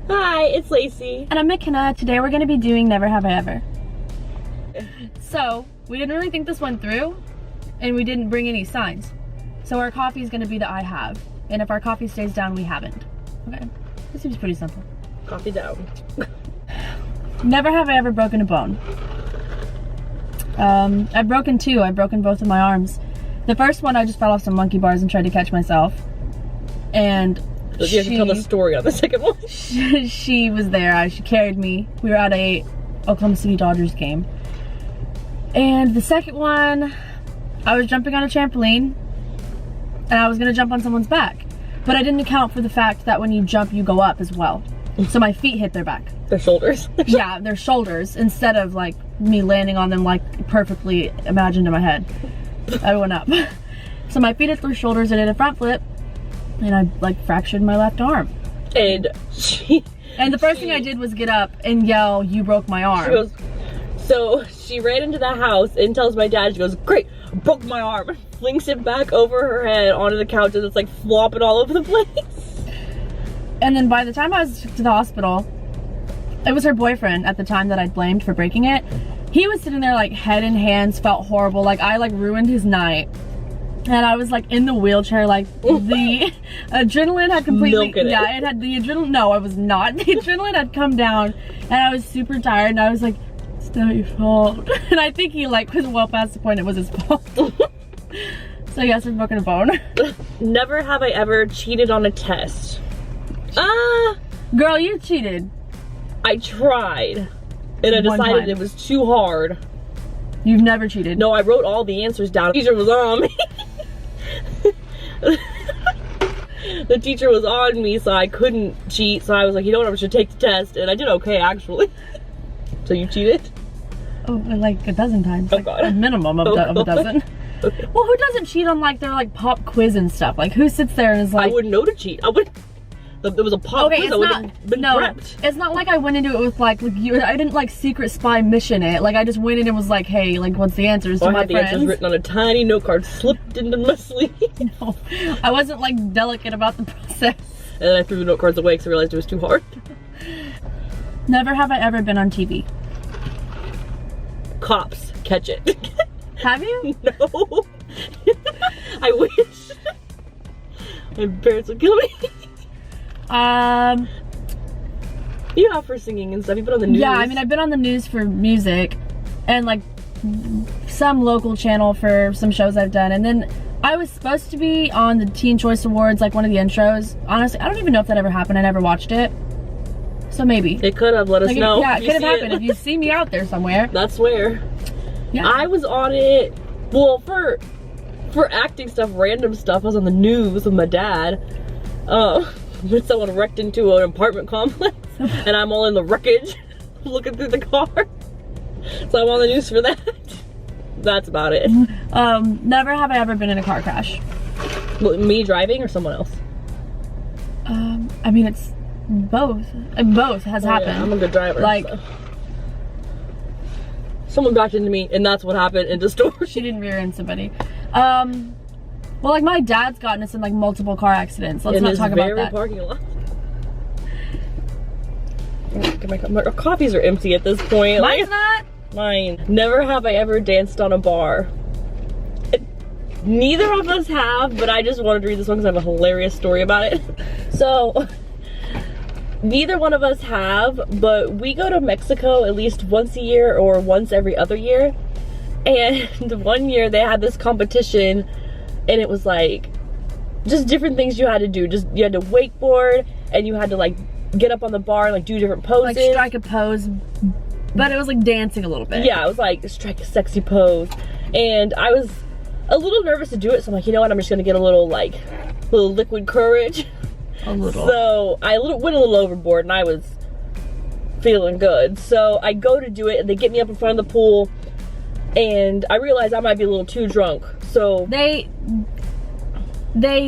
Hi, it's Lacey. And I'm Makenna. Today we're going to be doing Never Have I Ever. So, we didn't really think this went through, and we didn't bring any signs. So our coffee is going to be the I have. And if our coffee stays down, we haven't. Okay. This seems pretty simple. Coffee down. Never have I ever broken a bone. I've broken two. I've broken both of my arms. The first one, I just fell off some monkey bars and tried to catch myself. And you have to tell the story on the second one. She was there. She carried me. We were at a Oklahoma City Dodgers game. And the second one, I was jumping on a trampoline and I was gonna jump on someone's back. But I didn't account for the fact that when you jump, you go up as well. So my feet hit their back. Their shoulders. Yeah, their shoulders, instead of like me landing on them like perfectly imagined in my head. I went up. So my feet hit their shoulders, I did a front flip, and I like fractured my left arm. And the first thing I did was get up and yell, "You broke my arm." She goes, so she ran into the house and tells my dad, she goes, "Great, broke my arm." Flings it back over her head onto the couch and it's like flopping all over the place. And then by the time I was to the hospital, it was her boyfriend at the time that I'd blamed for breaking it. He was sitting there like head in hands, felt horrible, like I like ruined his night. And I was like in the wheelchair, like the adrenaline had completely, yeah, it had the adrenaline, no I was not. The adrenaline had come down and I was super tired and I was like, "It's not your fault." And I think he like was well past the point it was his fault. So yes, I've broken a bone. Never have I ever cheated on a test. Girl, you cheated. I tried. And I decided it was too hard. You've never cheated? No, I wrote all the answers down. The teacher was on me. The teacher was on me, so I couldn't cheat. So I was like, you know what, I should take the test. And I did okay, actually. So you cheated? Oh, like a dozen times. Oh, like God. a minimum of, of a dozen. Okay. Well, who doesn't cheat on like their like pop quiz and stuff? Like who sits there and is like, I wouldn't know to cheat. I would. There was a pop quiz. I would have been prepped. It's not like I went into it with like you. I didn't like secret spy mission it. Like I just went in and was like, hey, like what's the answers to my friends? I had the answers written on a tiny note card, slipped into my sleeve. No, I wasn't like delicate about the process. And then I threw the note cards away because I realized it was too hard. Never have I ever been on TV. Cops, catch it. Have you? No. I wish. My parents would kill me. You have for singing and stuff. You've been on the news. Yeah, I mean, I've been on the news for music and like some local channel for some shows I've done. And then I was supposed to be on the Teen Choice Awards, like one of the intros. Honestly, I don't even know if that ever happened. I never watched it. So maybe. It could have. Let us know. Yeah, it could have happened. If you see me out there somewhere. That's where. Yeah. I was on it. Well, for acting stuff, random stuff, I was on the news with my dad. When someone wrecked into an apartment complex and I'm all in the wreckage looking through the car. So I'm on the news for that. That's about it. Never have I ever been in a car crash. Me driving or someone else? I mean, it's both. Both has happened. Yeah, I'm a good driver. Like, so. Someone backed into me and that's what happened in the store. She didn't rear end somebody. Well, like my dad's gotten us in like multiple car accidents. Let's not talk about that. Parking lot. My coffees are empty at this point. Mine's not. Mine. Never have I ever danced on a bar. Neither of us have, but I just wanted to read this one because I have a hilarious story about it. So, neither one of us have, but we go to Mexico at least once a year or once every other year. And one year they had this competition and it was like just different things you had to do. Just you had to wakeboard and you had to like get up on the bar and like do different poses. Like strike a pose, but it was like dancing a little bit. Yeah, it was like strike a sexy pose. And I was a little nervous to do it, so I'm like, you know what, I'm just gonna get a little liquid courage. A little. So I went a little overboard and I was feeling good. So I go to do it and they get me up in front of the pool and I realized I might be a little too drunk. So they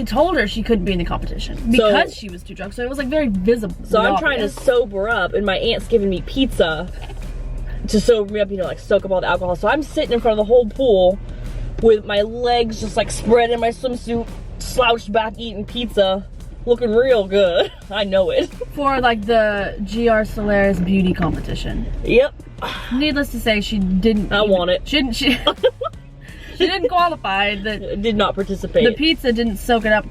told her she couldn't be in the competition because she was too drunk. So it was like very visible. So I'm trying to sober up and my aunt's giving me pizza to sober me up, you know, like soak up all the alcohol. So I'm sitting in front of the whole pool with my legs just like spread in my swimsuit, slouched back eating pizza looking real good. I know it. For like the GR Solaris beauty competition. Yep. Needless to say, she didn't. I want it. She didn't qualify. Did not participate. The pizza didn't soak it up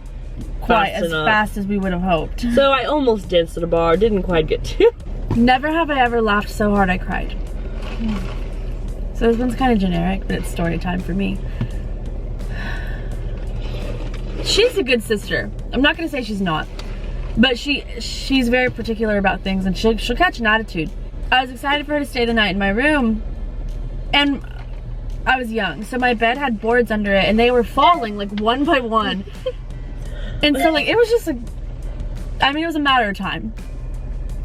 quite as fast as we would have hoped. So I almost danced at a bar. Didn't quite get to. Never have I ever laughed so hard I cried. So this one's kind of generic, but it's story time for me. She's a good sister. I'm not gonna say she's not, but she's very particular about things, and she'll catch an attitude. I was excited for her to stay the night in my room, and I was young, so my bed had boards under it, and they were falling like one by one. And so like it was just like, I mean, it was a matter of time.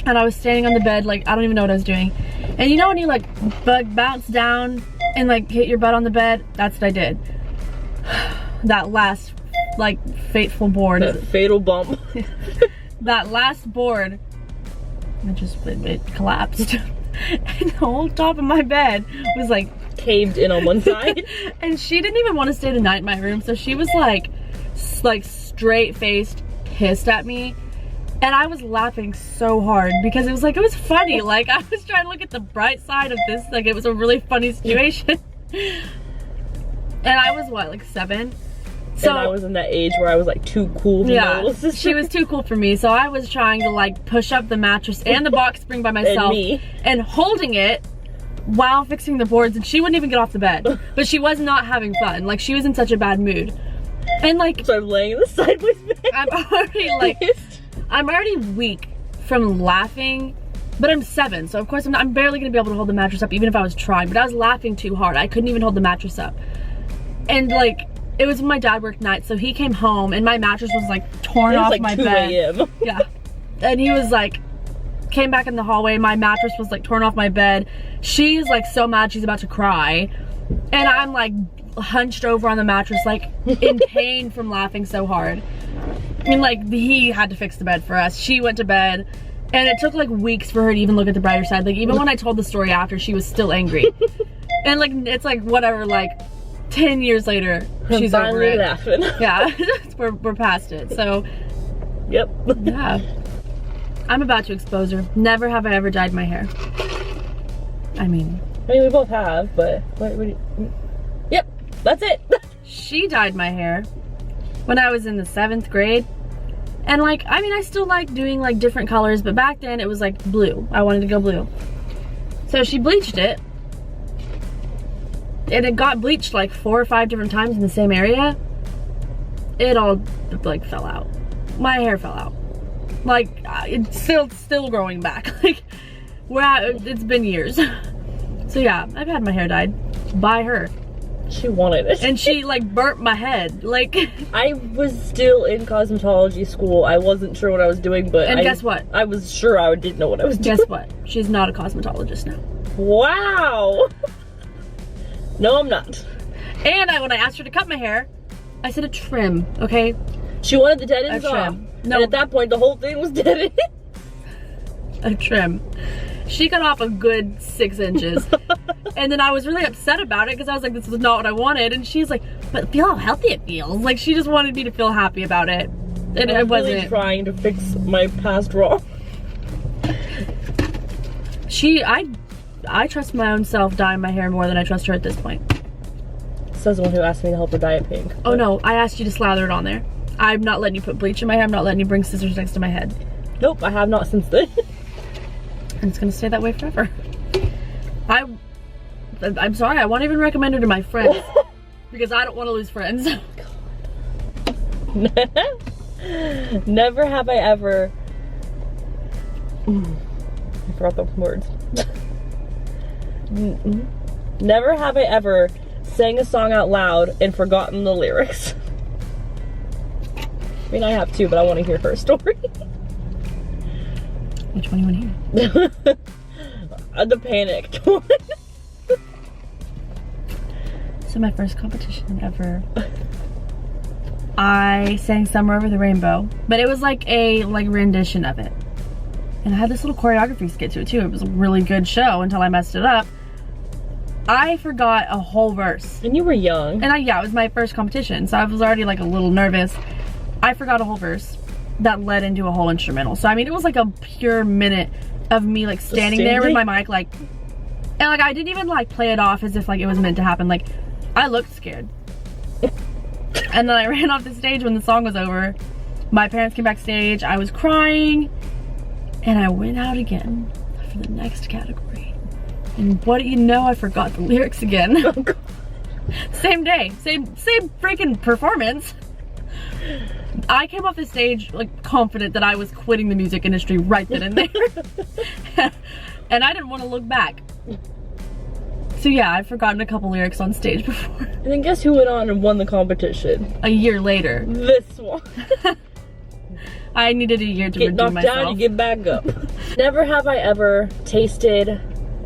And I was standing on the bed, like I don't even know what I was doing. And you know when you like bounce down and like hit your butt on the bed? That's what I did. That last like fateful board. That fatal bump. That last board, it collapsed. And the whole top of my bed was like caved in on one side. And she didn't even want to stay the night in my room, so she was like straight faced pissed at me. And I was laughing so hard because it was funny. Like I was trying to look at the bright side of this, like it was a really funny situation. And I was what, like 7? So and I was in that age where I was like too cool for my little sister. She was too cool for me, so I was trying to like push up the mattress and the box spring by myself and holding it while fixing the boards, and she wouldn't even get off the bed. But she was not having fun. Like she was in such a bad mood. And like, so I'm laying in the sideways bed. I'm already weak from laughing, but I'm 7, so of course I'm barely gonna be able to hold the mattress up even if I was trying. But I was laughing too hard. I couldn't even hold the mattress up. And like, it was when my dad worked nights, so he came home and my mattress was like torn off my bed. It was like 2 a.m. Yeah. And he was like, came back in the hallway, my mattress was like torn off my bed. She's like so mad she's about to cry. And I'm like hunched over on the mattress, like in pain from laughing so hard. And like he had to fix the bed for us. She went to bed, and it took like weeks for her to even look at the brighter side. Like even when I told the story after, she was still angry. And like it's like whatever, like 10 years later, she's over it. Laughing. Yeah, we're past it. So yep. Yeah, I'm about to expose her. Never have I ever dyed my hair. I mean we both have, but yep, that's it. She dyed my hair when I was in the 7th grade. And like, I mean, I still like doing like different colors, but back then it was like blue. I wanted to go blue. So she bleached it. And it got bleached like 4 or 5 different times in the same area. It all like fell out. My hair fell out. Like it's still growing back. Like it's been years. So yeah, I've had my hair dyed by her. She wanted it. And she like burnt my head. Like I was still in cosmetology school. I wasn't sure what I was doing, but guess what? I was sure I didn't know what I was doing. Guess what? She's not a cosmetologist now. Wow. No, I'm not. And when I asked her to cut my hair, I said a trim, okay? She wanted the dead ends off. No. And at that point, the whole thing was dead. A trim. She cut off a good 6 inches. And then I was really upset about it because I was like, this was not what I wanted. And she's like, but feel how healthy it feels. Like she just wanted me to feel happy about it. And I wasn't really trying to fix my past wrong. I trust my own self dyeing my hair more than I trust her at this point. Says the one who asked me to help her dye it pink. Oh no, I asked you to slather it on there. I'm not letting you put bleach in my hair. I'm not letting you bring scissors next to my head. Nope, I have not since then. And it's gonna stay that way forever. I'm sorry, I won't even recommend her to my friends. Because I don't want to lose friends. Never have I ever... I forgot the words. Never have I ever sang a song out loud and forgotten the lyrics. I mean, I have too, but I want to hear her story. Which one do you want to hear? The panicked one. So my first competition ever, I sang Somewhere Over the Rainbow, but it was like a rendition of it. And I had this little choreography skit to it too. It was a really good show until I messed it up. I forgot a whole verse. And you were young. And yeah, it was my first competition, so I was already like a little nervous. I forgot a whole verse. that led into a whole instrumental. So I mean, it was like a pure minute of me like standing there with my mic like, and like I didn't even like play it off as if like it was meant to happen. Like I looked scared. And then I ran off the stage when the song was over. My parents came backstage, I was crying, and I went out again for the next category. And what do you know, I forgot the lyrics again. Oh, God. Same day, same freaking performance. I came off the stage like confident that I was quitting the music industry right then and there. And I didn't want to look back. So yeah, I've forgotten a couple lyrics on stage before. And then guess who went on and won the competition? A year later. This one. I needed a year to get redeem knocked myself. down, you get back up. Never have I ever tasted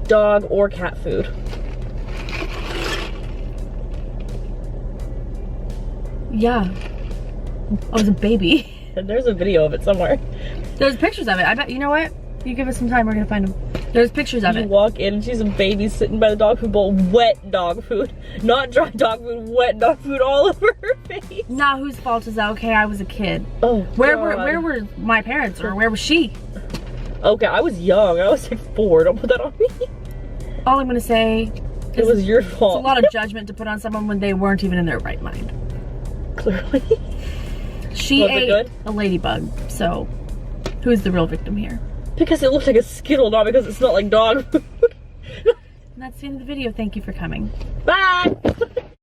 dog or cat food. Yeah. I was a baby. And there's a video of it somewhere. There's pictures of it. I bet, you know what? You give us some time, we're gonna find them. There's pictures of You it. walk in and she's a baby sitting by the dog food bowl, wet dog food. Not dry dog food, wet dog food all over her face. Nah, whose fault is that? Okay, I was a kid. Oh, Where God. were my parents, or where was she? Okay, I was young. I was like 4. Don't put that on me. All I'm gonna say It is was your it's fault. a lot of judgment to put on someone when they weren't even in their right mind. Clearly. She Was it ate good? a ladybug, so who's the real victim here? Because it looked like a Skittle, not because it smelled like dog food. And that's the end of the video. Thank you for coming. Bye!